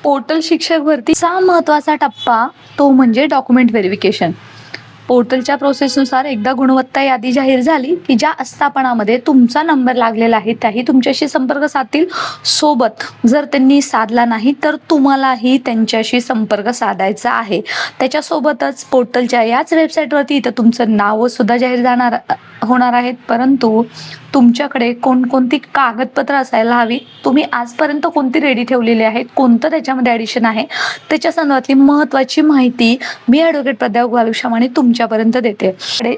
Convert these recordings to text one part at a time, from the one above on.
Portal शिक्षक भरतीचा महत्त्वाचा टप्पा तो म्हणजे डॉक्युमेंट व्हेरिफिकेशन. पोर्टलच्या प्रोसेसनुसार एकदा गुणवत्ता यादी जाहीर झाली की ज्या आस्थापनामध्ये तुमचा नंबर लागलेला आहे त्याही तुमच्याशी संपर्क साधतील. सोबत जर त्यांनी साधला नाही तर तुम्हालाही त्यांच्याशी संपर्क साधायचा आहे. त्याच्यासोबतच पोर्टलच्या याच वेबसाईटवरती इथं तुमचं नाव सुद्धा जाहीर होणार आहेत. परंतु तुमच्याकडे कोणकोणती कागदपत्र असायला हवी, तुम्ही आजपर्यंत कोणती रेडी ठेवलेली आहेत, कोणतं त्याच्यामध्ये ॲडिशन आहे, त्याच्या संदर्भातली महत्त्वाची माहिती मी ॲडव्होकेट प्राध्यापक बालुशामाने तुमच्यापर्यंत देते.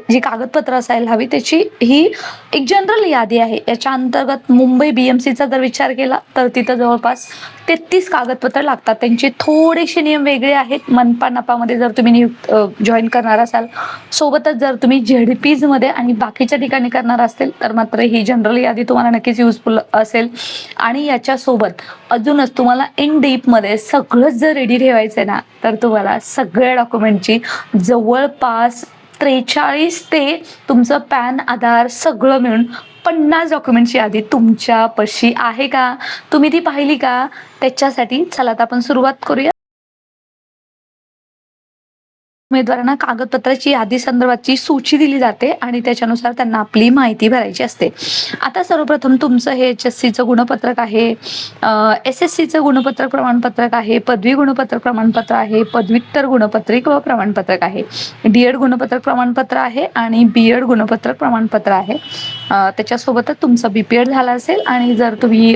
जी कागदपत्र असायला हवी त्याची ही एक जनरल यादी आहे. याच्या अंतर्गत मुंबई BMCचा जर विचार केला तर तिथं जवळपास 33 कागदपत्र लागतात. त्यांचे थोडेसे नियम वेगळे आहेत. मनपा नपामध्ये जर तुम्ही जॉईन करणार असाल, सोबतच जर तुम्ही ZPs मध्ये आणि बाकीच्या ठिकाणी करणार असेल तर मात्र ही जनरल यादी तुम्हाला नक्कीच युजफुल असेल. आणि याच्यासोबत अजूनच तुम्हाला इन डीप मध्ये सगळंच जर रेडी ठेवायचंय ना तर तुम्हाला सगळ्या डॉक्युमेंटची जवळपास 43 ते तुमचं पॅन आधार सगळं मिळून 50 डॉक्युमेंटची यादी तुमच्यापाशी आहे का? तुम्ही ती पाहिली का? त्याच्यासाठी चला आता आपण सुरुवात करूया. उमेदवारांना कागदपत्राची यादी संदर्भाची सूची दिली जाते आणि त्याच्यानुसार त्यांना आपली माहिती भरायची असते. आता सर्वप्रथम तुमचं हे HSCचं गुणपत्रक आहे, SSCचं गुणपत्रक प्रमाणपत्रक आहे, पदवी गुणपत्रक प्रमाणपत्र आहे, पदव्युत्तर गुणपत्रिक व प्रमाणपत्रक आहे, DED गुणपत्रक प्रमाणपत्र आहे आणि BEd गुणपत्रक प्रमाणपत्र आहे. त्याच्यासोबतच तुमचं BPEd झालं असेल आणि जर तुम्ही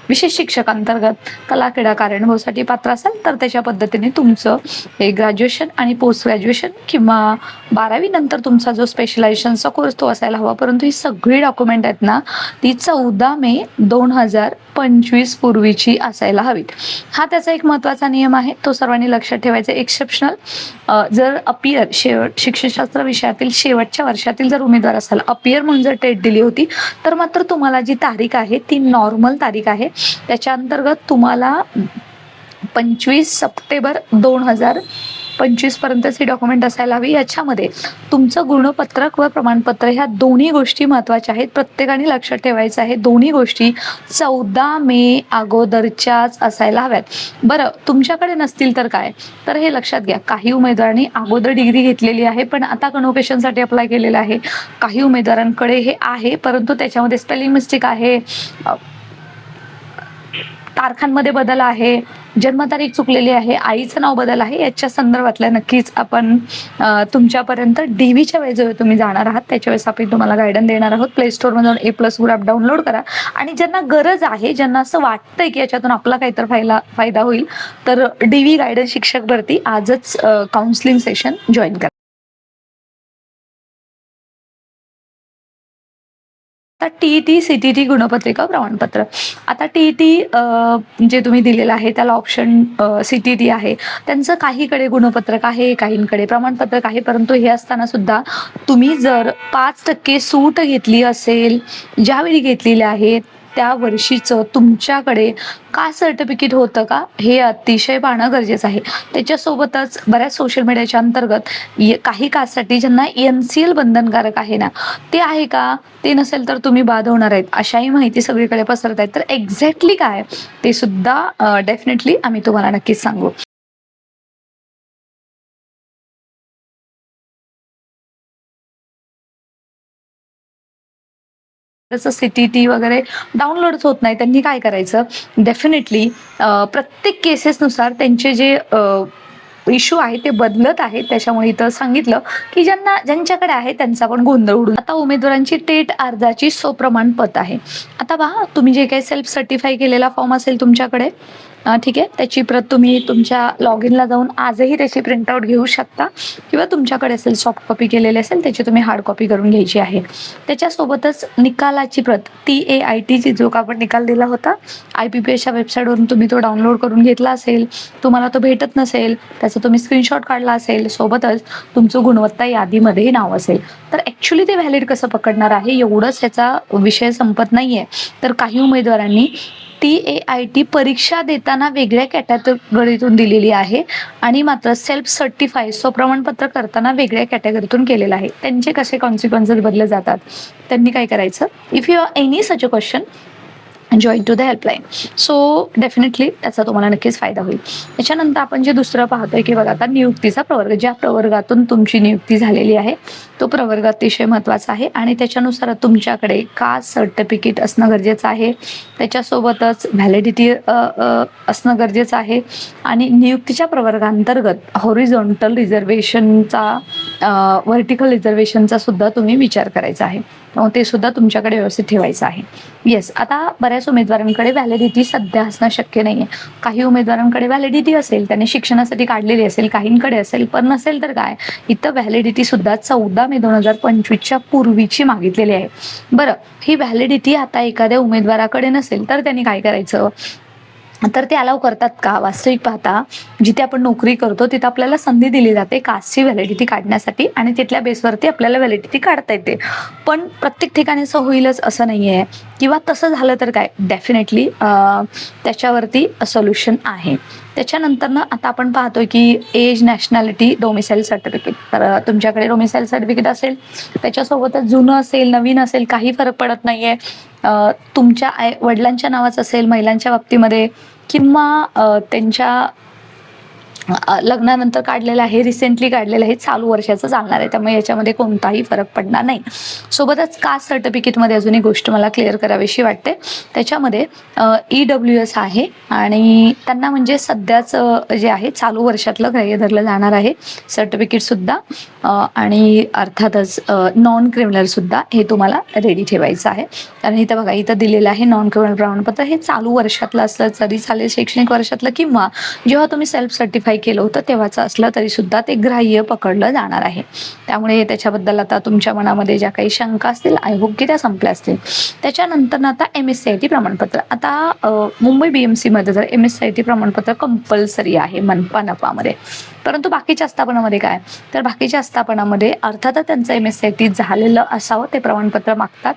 विशेष शिक्षक अंतर्गत कला क्रीडा कार्यानुभवासाठी पात्र असाल तर त्याच्या पद्धतीने तुमचं हे ग्रॅज्युएशन आणि पोस्ट ग्रॅज्युएशन किंवा 12वी नंतर तुमचा जो स्पेशलायझेशनचा कोर्स तो असायला हवा. परंतु ही सगळी डॉक्युमेंट आहेत ना ती 14 मे 2025 पूर्वीची असायला हवीत. हा त्याचा एक महत्त्वाचा नियम आहे, तो सर्वांनी लक्षात ठेवायचा. एक्सेप्शनल जर अपियर शिक्षणशास्त्र विषयातील शेवटच्या वर्षातील जर उमेदवार असाल, अपियर म्हणून जर टेट दिली होती तर मात्र तुम्हाला जी तारीख आहे ती नॉर्मल तारीख आहे. त्याच्या अंतर्गत तुम्हाला 25 सप्टेंबर 2025 पर्यंतची डॉक्युमेंट असायला हवी. याच्यामध्ये तुमचं गुणपत्रक व प्रमाणपत्र ह्या दोन्ही गोष्टी महत्त्वाच्या आहेत. प्रत्येकाने लक्षात ठेवायचं आहे, दोन्ही गोष्टी 14 मे अगोदरच्याच असायला हव्यात. बरं, तुमच्याकडे नसतील तर काय? तर हे लक्षात घ्या, काही उमेदवारांनी अगोदर डिग्री घेतलेली आहे पण आता कन्व्होकेशनसाठी अप्लाय केलेलं आहे. काही उमेदवारांकडे हे आहे परंतु त्याच्यामध्ये स्पेलिंग मिस्टेक आहे, तारखांमध्ये बदल आहे, जन्मतारीख चुकलेली आहे, आईचं नाव बदल आहे. याच्या संदर्भातल्या नक्कीच आपण तुमच्यापर्यंत DVच्या वेळेस जेव्हा तुम्ही जाणार आहात त्याच्यावेळेस आपण तुम्हाला गायडन्स देणार आहोत. प्ले स्टोअरमध्ये जाऊन A+ गुड ॲप डाउनलोड करा आणि ज्यांना गरज आहे, ज्यांना असं वाटतंय की याच्यातून आपला काहीतरी फायदा होईल तर DV गायडन्स शिक्षक भरती आजच काउन्सिलिंग सेशन जॉईन करा. आता TET CTT गुणपत्रिका प्रमाणपत्र. आता TET जे तुम्ही दिलेलं आहे त्याला ऑप्शन CTT आहे. त्यांचं काहीकडे गुणपत्रक आहे, काहींकडे प्रमाणपत्रक आहे. परंतु हे असताना सुद्धा तुम्ही जर 5% सूट घेतली असेल ज्यावेळी घेतलेले आहेत त्या वर्षीचं तुमच्याकडे कास्ट सर्टिफिकेट होतं का हे अतिशय पाहणं गरजेचं आहे. त्याच्यासोबतच बऱ्याच सोशल मीडियाच्या अंतर्गत काही कास्टसाठी ज्यांना NCL बंधनकारक आहे ना ते आहे का, ते नसेल तर तुम्ही बाद होणार आहेत अशाही माहिती सगळीकडे पसरत आहेत. तर एक्झॅक्टली काय ते सुद्धा डेफिनेटली आम्ही तुम्हाला नक्कीच सांगू. CTT वगैरे डाउनलोडच होत नाही, त्यांनी काय करायचं, डेफिनेटली प्रत्येक केसेसनुसार त्यांचे जे इश्यू आहे ते बदलत आहे. त्याच्यामुळे इथं सांगितलं की ज्यांच्याकडे आहे त्यांचा पण गोंधळ उडून. आता उमेदवारांची टेट अर्जाची स्वप्रमाणपत्र आहे. आता पहा, तुम्ही जे काही सेल्फ सर्टिफाय केलेला फॉर्म असेल तुमच्याकडे, ठीक आहे, त्याची प्रत तुम्ही तुमच्या लॉग इनला जाऊन आजही त्याची प्रिंटआउट घेऊ शकता किंवा तुमच्याकडे असेल सॉफ्ट कॉपी केलेली असेल त्याची तुम्ही हार्ड कॉपी करून घ्यायची आहे. त्याच्यासोबतच निकालाची प्रत, TAIT जो आपण निकाल दिला होता IPPSच्या वेबसाईटवरून तुम्ही तो डाउनलोड करून घेतला असेल, तुम्हाला तो भेटत नसेल त्याचा तुम्ही स्क्रीनशॉट काढला असेल, सोबतच तुमचं गुणवत्ता यादीमध्येही नाव असेल तर ॲक्च्युली ते व्हॅलिड कसं पकडणार आहे एवढंच याचा विषय संपत नाहीये. तर काही उमेदवारांनी TAIT परीक्षा देताना वेगळ्या कॅटेगरीतून दिलेली आहे आणि मात्र सेल्फ सर्टिफाय स्वप्रमाणपत्र करताना वेगळ्या कॅटेगरीतून केलेलं आहे. त्यांचे कसे कॉन्सिक्वेन्सेस बदलले जातात, त्यांनी काय करायचं, if you have any such a question join to the helpline. So definitely त्याचा तुम्हाला नक्कीच फायदा होईल. त्याच्यानंतर आपण जे दुसरं पाहतोय की बघा, आता नियुक्तीचा प्रवर्ग, ज्या प्रवर्गातून तुमची नियुक्ती झालेली आहे तो प्रवर्ग अतिशय महत्त्वाचा आहे आणि त्याच्यानुसार तुमच्याकडे कास्ट सर्टिफिकेट असणं गरजेचं आहे. त्याच्यासोबतच व्हॅलिडिटी असणं गरजेचं आहे आणि नियुक्तीच्या प्रवर्गांतर्गत हॉरिझॉन्टल रिझर्वेशनचा व्हर्टिकल रिझर्वेशनचा सुद्धा तुम्ही विचार करायचा आहे. ते सुद्धा तुमच्याकडे व्यवस्थित ठेवायचं आहे. येस, आता बऱ्याच उमेदवारांकडे व्हॅलिडिटी सध्या असणं शक्य नाहीये. काही उमेदवारांकडे व्हॅलिडिटी असेल, त्यांनी शिक्षणासाठी काढलेली असेल, काहींकडे असेल, पण नसेल तर काय, इथं व्हॅलिडिटी सुद्धा 14 मे 2025च्या पूर्वीची मागितलेली आहे. बरं, ही व्हॅलिडिटी आता एखाद्या उमेदवाराकडे नसेल तर त्यांनी काय करायचं, तर ते अलाव करतात का? वास्तविक पाहता जिथे आपण नोकरी करतो तिथे आपल्याला संधी दिली जाते कास्टची व्हॅलिडिटी काढण्यासाठी आणि तिथल्या बेसवरती आपल्याला व्हॅलिडिटी काढता येते. पण प्रत्येक ठिकाणी असं होईलच असं नाही आहे, किंवा तसं झालं तर काय, डेफिनेटली त्याच्यावरती सोल्युशन आहे. त्याच्यानंतर आता आपण पाहतोय की एज, नॅशनॅलिटी, डोमिसाईल सर्टिफिकेट. तर तुमच्याकडे डोमिसाईल सर्टिफिकेट असेल, त्याच्यासोबतच जुनं असेल, नवीन असेल, काही फरक पडत नाहीये. तुमच्या वडिलांच्या नावाचं असेल महिलांच्या बाबतीमध्ये, किंवा त्यांच्या लग्नानंतर काढलेलं आहे, रिसेंटली काढलेलं आहे, चालू वर्षाचं चालणार आहे, त्यामुळे याच्यामध्ये कोणताही फरक पडणार नाही. सोबतच कास्ट सर्टिफिकेटमध्ये अजून एक गोष्ट मला क्लिअर करावीशी वाटते. त्याच्यामध्ये EWS आहे आणि त्यांना म्हणजे सध्याच जे आहे चालू वर्षातलं ग्राह्य धरलं जाणार आहे सर्टिफिकेट सुद्धा. आणि अर्थातच नॉन क्रिमिनल सुद्धा हे तुम्हाला रेडी ठेवायचं आहे. कारण इथं बघा, इथं दिलेलं आहे नॉन क्रिमिनल प्रमाणपत्र हे चालू वर्षातलं असलं तरी चालेल, शैक्षणिक वर्षातलं, किंवा जेव्हा तुम्ही सेल्फ सर्टिफाय केलं होतं तेव्हाचं असलं तरी सुद्धा ते ग्राह्य पकडलं जाणार आहे. त्यामुळे त्याच्याबद्दल आता तुमच्या मनामध्ये ज्या काही शंका असतील, आय होप की त्या संपल्या असतील. त्याच्यानंतर आता MSCIT प्रमाणपत्र. आता मुंबई BMC मध्ये जर MSCIT प्रमाणपत्र कंपल्सरी आहे मनपा नपामध्ये, परंतु बाकीच्या आस्थापनामध्ये काय, तर बाकीच्या आस्थापनामध्ये अर्थातच त्यांचं MSCIT झालेलं असावं ते प्रमाणपत्र मागतात.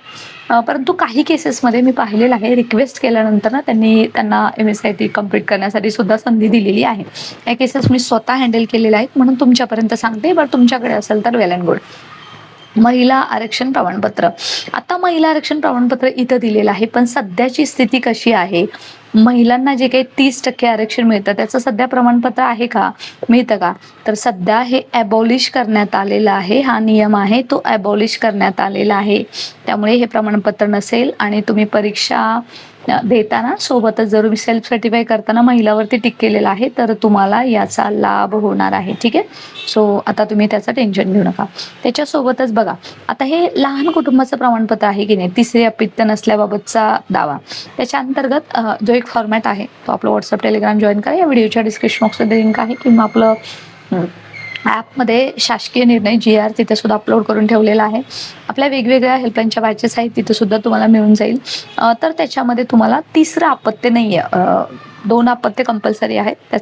परंतु काही केसेसमध्ये मी पाहिलेलं आहे, रिक्वेस्ट केल्यानंतर ना त्यांना MSCIT कम्प्लीट करण्यासाठी सुद्धा संधी दिलेली आहे. या केसेस मी स्वतः हँडल केलेल्या आहेत म्हणून तुमच्यापर्यंत सांगते. बरं, तुमच्याकडे असेल तर वेल अँड गुड. महिला आरक्षण प्रमाणपत्र. आता महिला आरक्षण प्रमाणपत्र इथं दिलेलं आहे, पण सध्याची स्थिती कशी आहे, महिलांना जे काही 30% आरक्षण मिळतं त्याचं सध्या प्रमाणपत्र आहे का, मिळतं का, तर सध्या हे ॲबॉलिश करण्यात आलेलं आहे. हा नियम आहे तो ॲबॉलिश करण्यात आलेला आहे. त्यामुळे हे प्रमाणपत्र नसेल आणि तुम्ही परीक्षा देताना सोबतच जर तुम्ही सेल्फ सर्टिफाय करताना महिलावरती टिक केलेला आहे तर तुम्हाला याचा लाभ होणार आहे. ठीक आहे, सो आता तुम्ही त्याचं टेन्शन घेऊ नका. त्याच्यासोबतच बघा, आता हे लहान कुटुंबाचं प्रमाणपत्र आहे की नाही, तिसरे अपत्य नसल्याबाबतचा दावा, त्याच्या अंतर्गत जो एक फॉर्मॅट आहे तो आपलं व्हॉट्सअप टेलिग्राम जॉईन करा. या व्हिडिओच्या डिस्क्रिप्शन बॉक्समध्ये लिंक आहे, किंवा आपलं ॲपमध्ये शासकीय निर्णय GR तिथे सुद्धा अपलोड करून ठेवलेला आहे. आपल्या वेगवेगळ्या हेल्पलाईनच्या बॅचेस आहेत तिथे सुद्धा तुम्हाला मिळून जाईल. तर त्याच्यामध्ये तुम्हाला तिसरं अपत्य नाही आहे, 2 अपत्य कंपल्सरी आहेत,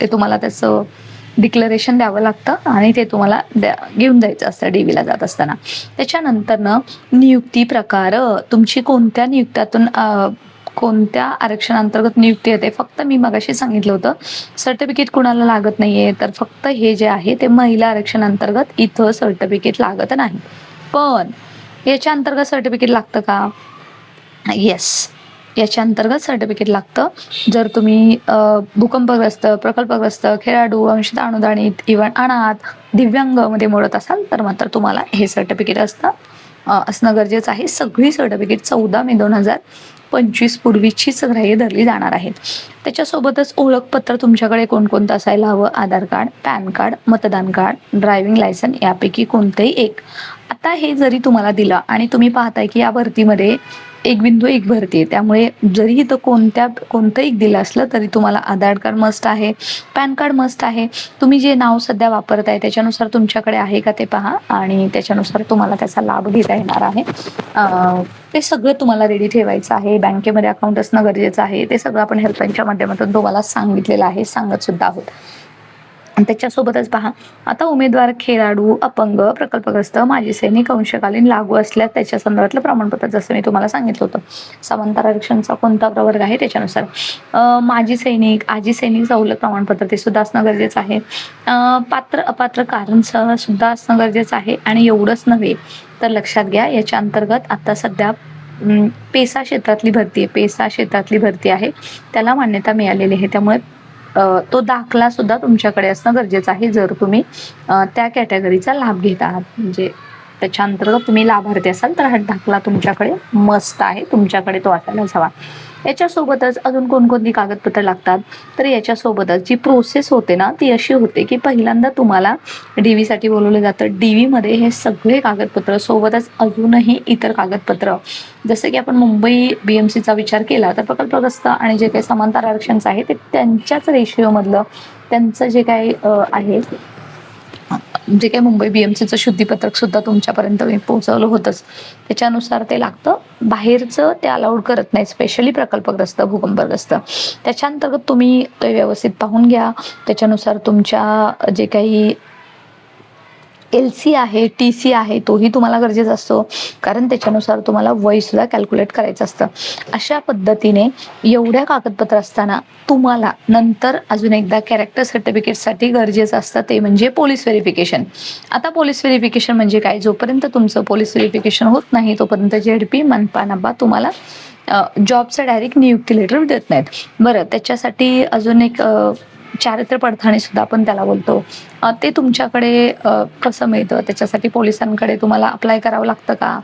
ते तुम्हाला त्याचं डिक्लेरेशन द्यावं लागतं आणि ते तुम्हाला घेऊन जायचं असतं DVला जात असताना. त्याच्यानंतर नियुक्ती प्रकार, तुमची कोणत्या नियुक्त्यातून कोणत्या आरक्षणांतर्गत नियुक्ती येते. फक्त मी मगाशी सांगितलं होतं सर्टिफिकेट कुणाला लागत नाहीये, तर फक्त हे जे आहे ते महिला आरक्षण अंतर्गत इथं सर्टिफिकेट लागत नाही. पण याच्या अंतर्गत सर्टिफिकेट लागतं का, येस, याच्या अंतर्गत सर्टिफिकेट लागतं. जर तुम्ही भूकंपग्रस्त, प्रकल्पग्रस्त, खेळाडू, अंशतः अनुदानित, इव्हन अनाथ, दिव्यांगमध्ये मोडत असाल तर मात्र तुम्हाला हे सर्टिफिकेट असणं गरजेचं आहे. सगळी सर्टिफिकेट 14 मे 2025 पूर्वीचीच ग्राह्य धरली जाणार आहेत. त्याच्यासोबतच ओळखपत्र तुमच्याकडे कोणकोणतं असायला हवं, आधार कार्ड, पॅन कार्ड, मतदान कार्ड, ड्रायव्हिंग लायसन यापैकी कोणतेही एक. आता हे जरी तुम्हाला दिलं आणि तुम्ही पाहताय की या भरतीमध्ये 1.1 भरती आहे, त्यामुळे जरी इथं कोणतं एक दिलं असलं तरी तुम्हाला आधार कार्ड मस्ट आहे, पॅन कार्ड मस्ट आहे. तुम्ही जे नाव सध्या वापरताय त्याच्यानुसार तुमच्याकडे आहे का ते पहा आणि त्याच्यानुसार तुम्हाला त्याचा लाभ घेता येणार आहे. ते सगळं तुम्हाला रेडी ठेवायचं आहे. बँकेमध्ये अकाउंट असणं गरजेचं आहे. ते सगळं आपण हेल्पलाईनच्या माध्यमातून तुम्हाला सांगितलेलं आहे, सांगत सुद्धा आहोत. त्याच्यासोबतच पहा, आता उमेदवार खेळाडू, अपंग, प्रकल्पग्रस्त, माजी सैनिक, अंशकालीन लागू असल्यास त्याच्या संदर्भातलं प्रमाणपत्र, जसं मी तुम्हाला सांगितलं होतं समांतर आरक्षणचा कोणता प्रवर्ग आहे त्याच्यानुसार माजी सैनिक, आजी सैनिक सवलत प्रमाणपत्र ते सुद्धा असणं गरजेचं आहे. पात्र अपात्र कारण सुद्धा असणं गरजेचं आहे. आणि एवढंच नव्हे तर लक्षात घ्या, याच्या अंतर्गत आता सध्या पेसा क्षेत्रातली भरती आहे, पेसा क्षेत्रातली भरती आहे, त्याला मान्यता मिळालेली आहे. त्यामुळे तो दाखला सुद्धा तुमच्याकडे असणं गरजेचं आहे जर तुम्ही त्या कॅटेगरीचा लाभ घेत आहात. म्हणजे त्याच्या अंतर्गत तुम्ही लाभार्थी असाल तर हा दाखला तुमच्याकडे मस्त आहे, तुमच्याकडे तो असायलाच हवा. याच्यासोबतच अजून कोणकोणती कागदपत्र लागतात तर याच्यासोबतच जी प्रोसेस होते ना ती अशी होते की पहिल्यांदा तुम्हाला DV साठी बोलवलं जातं. DV मध्ये हे सगळे कागदपत्र सोबतच अजूनही इतर कागदपत्र, जसं की आपण मुंबई BMCचा विचार केला तर प्रकल्पग्रस्त आणि जे काही समांतर आरक्षणचं आहे ते त्यांच्याच रेशिओमधलं त्यांचं जे काही आहे, जे काही मुंबई BMCचं शुद्धीपत्रक सुद्धा तुमच्यापर्यंत मी पोहोचवलं होतंच, त्याच्यानुसार ते लागतं. बाहेरचं ते अलाउड करत नाही, स्पेशली प्रकल्पग्रस्त भूकंपग्रस्त. त्याच्या अंतर्गत तुम्ही ते व्यवस्थित पाहून घ्या. त्याच्यानुसार तुमच्या जे काही LC आहे, TC आहे तोही तुम्हाला गरजेचा असतो, कारण त्याच्यानुसार तुम्हाला वय सुद्धा कॅल्क्युलेट करायचं असतं. अशा पद्धतीने एवढ्या कागदपत्र असताना तुम्हाला नंतर अजून एकदा कॅरेक्टर सर्टिफिकेटसाठी गरजेचं असतं ते म्हणजे पोलीस व्हेरिफिकेशन. आता पोलीस व्हेरिफिकेशन म्हणजे काय? जोपर्यंत तुमचं पोलीस व्हेरिफिकेशन होत नाही तोपर्यंत ZP, मनपा, नपा तुम्हाला जॉबचं डायरेक्ट नियुक्ती लेटर देत नाहीत. बरं, त्याच्यासाठी अजून एक चारित्र्य पडताळणी सुद्धा आपण त्याला बोलतो, ते तुमच्याकडे कसं मिळतं? त्याच्यासाठी पोलिसांकडे तुम्हाला अप्लाय करावं लागतं का?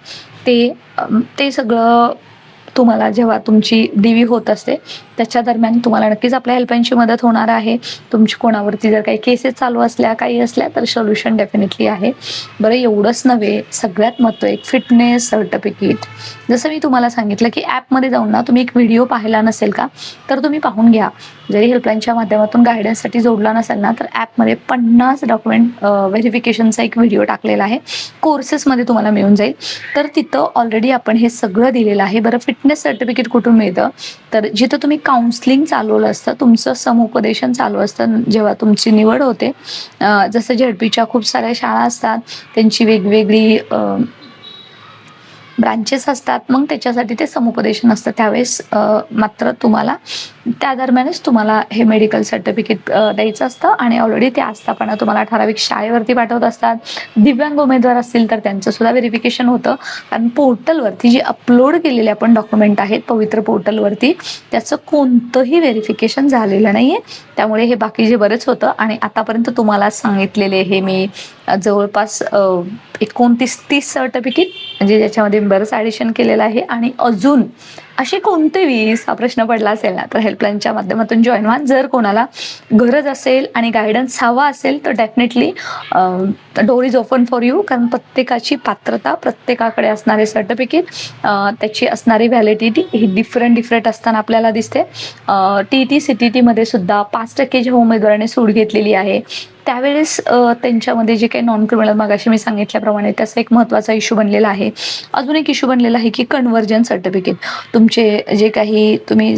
ते सगळं तुम्हाला जेव्हा तुमची DV होत असते त्याच्या दरम्यान तुम्हाला नक्कीच आपल्या हेल्पलाईनची मदत होणार आहे. तुमची कोणावरती जर काही केसेस चालू असल्या काही असल्या तर सोल्युशन डेफिनेटली आहे. बरं, एवढंच नव्हे, सगळ्यात महत्त्व एक फिटनेस सर्टिफिकेट. जसं मी तुम्हाला सांगितलं की ॲपमध्ये जाऊन ना तुम्ही एक व्हिडिओ पाहिला नसेल का तर तुम्ही पाहून घ्या. जरी हेल्पलाईनच्या माध्यमातून गायडन्ससाठी जोडला नसेल ना तर ॲपमध्ये 50 डॉक्युमेंट व्हेरिफिकेशनचा एक व्हिडिओ टाकलेला आहे, कोर्सेसमध्ये तुम्हाला मिळून जाईल. तर तिथं ऑलरेडी आपण हे सगळं दिलेलं आहे. बरं, फिटनेस सर्टिफिकेट कुठून मिळतं? तर जिथं तुम्ही काउन्सलिंग चालवलं असतं, तुमचं समुपदेशन चालू असतं जेव्हा तुमची निवड होते, जसं ZPच्या खूप साऱ्या शाळा असतात, त्यांची वेगवेगळी ब्रांचेस असतात, मग त्याच्यासाठी ते समुपदेशन असतं. त्यावेळेस मात्र तुम्हाला त्या दरम्यानच तुम्हाला हे मेडिकल सर्टिफिकेट द्यायचं असतं आणि ऑलरेडी ते आस्थापना तुम्हाला ठराविक शाळेवरती पाठवत असतात. दिव्यांग उमेदवार असतील तर त्यांचं सुद्धा व्हेरिफिकेशन होतं, कारण पोर्टलवरती जे अपलोड केलेले आपण डॉक्युमेंट आहेत पवित्र पोर्टलवरती त्याचं कोणतंही व्हेरिफिकेशन झालेलं नाही आहे. त्यामुळे हे बाकी जे बरेच होतं आणि आतापर्यंत तुम्हाला सांगितलेले हे मी जवळपास 29-30 सर्टिफिकेट म्हणजे ज्याच्यामध्ये बरंच ॲडिशन केलेलं आहे. आणि अजून असे कोणते 20 हा प्रश्न पडला असेल ना तर हेल्पलाईनच्या माध्यमातून जॉईन व्हा. जर कोणाला गरज असेल आणि गायडन्स हवा असेल तर definitely door is open for you, कारण प्रत्येकाची पात्रता, प्रत्येकाकडे असणारे सर्टिफिकेट, त्याची असणारी व्हॅलिडिटी ही डिफरंट असताना आपल्याला दिसते. TT CTT मध्ये सुद्धा 5% ज्या उमेदवाराने सूट घेतलेली आहे त्यावेळेस त्यांच्यामध्ये जे काही नॉन क्रिमिनल मगाशी मी सांगितल्याप्रमाणे त्याचा एक महत्त्वाचा इश्यू बनलेला आहे. अजून एक इश्यू बनलेला आहे की कन्व्हर्जन सर्टिफिकेट. तुमचे जे काही तुम्ही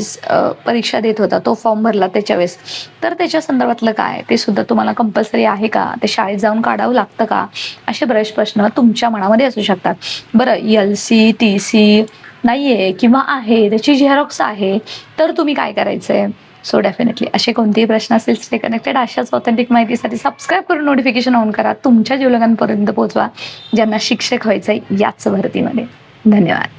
परीक्षा देत होता तो फॉर्म भरला त्याच्यावेळेस, तर त्याच्या संदर्भातलं काय ते सुद्धा तुम्हाला कंपल्सरी आहे का? ते शाळेत जाऊन काढावं लागतं का? असे बरेच प्रश्न तुमच्या मनामध्ये असू शकतात. बरं, LC TC नाहीये किंवा आहे, त्याची झेरॉक्स आहे, तर तुम्ही काय करायचंय? सो डेफिनेटली असे कोणतेही प्रश्न असतील स्टे कनेक्टेड. अशाच ऑथेंटिक माहितीसाठी सबस्क्राईब करून नोटिफिकेशन ऑन करा. तुमच्या जीवलगांपर्यंत पोहोचवा ज्यांना शिक्षक व्हायचंय याच भरतीमध्ये. धन्यवाद.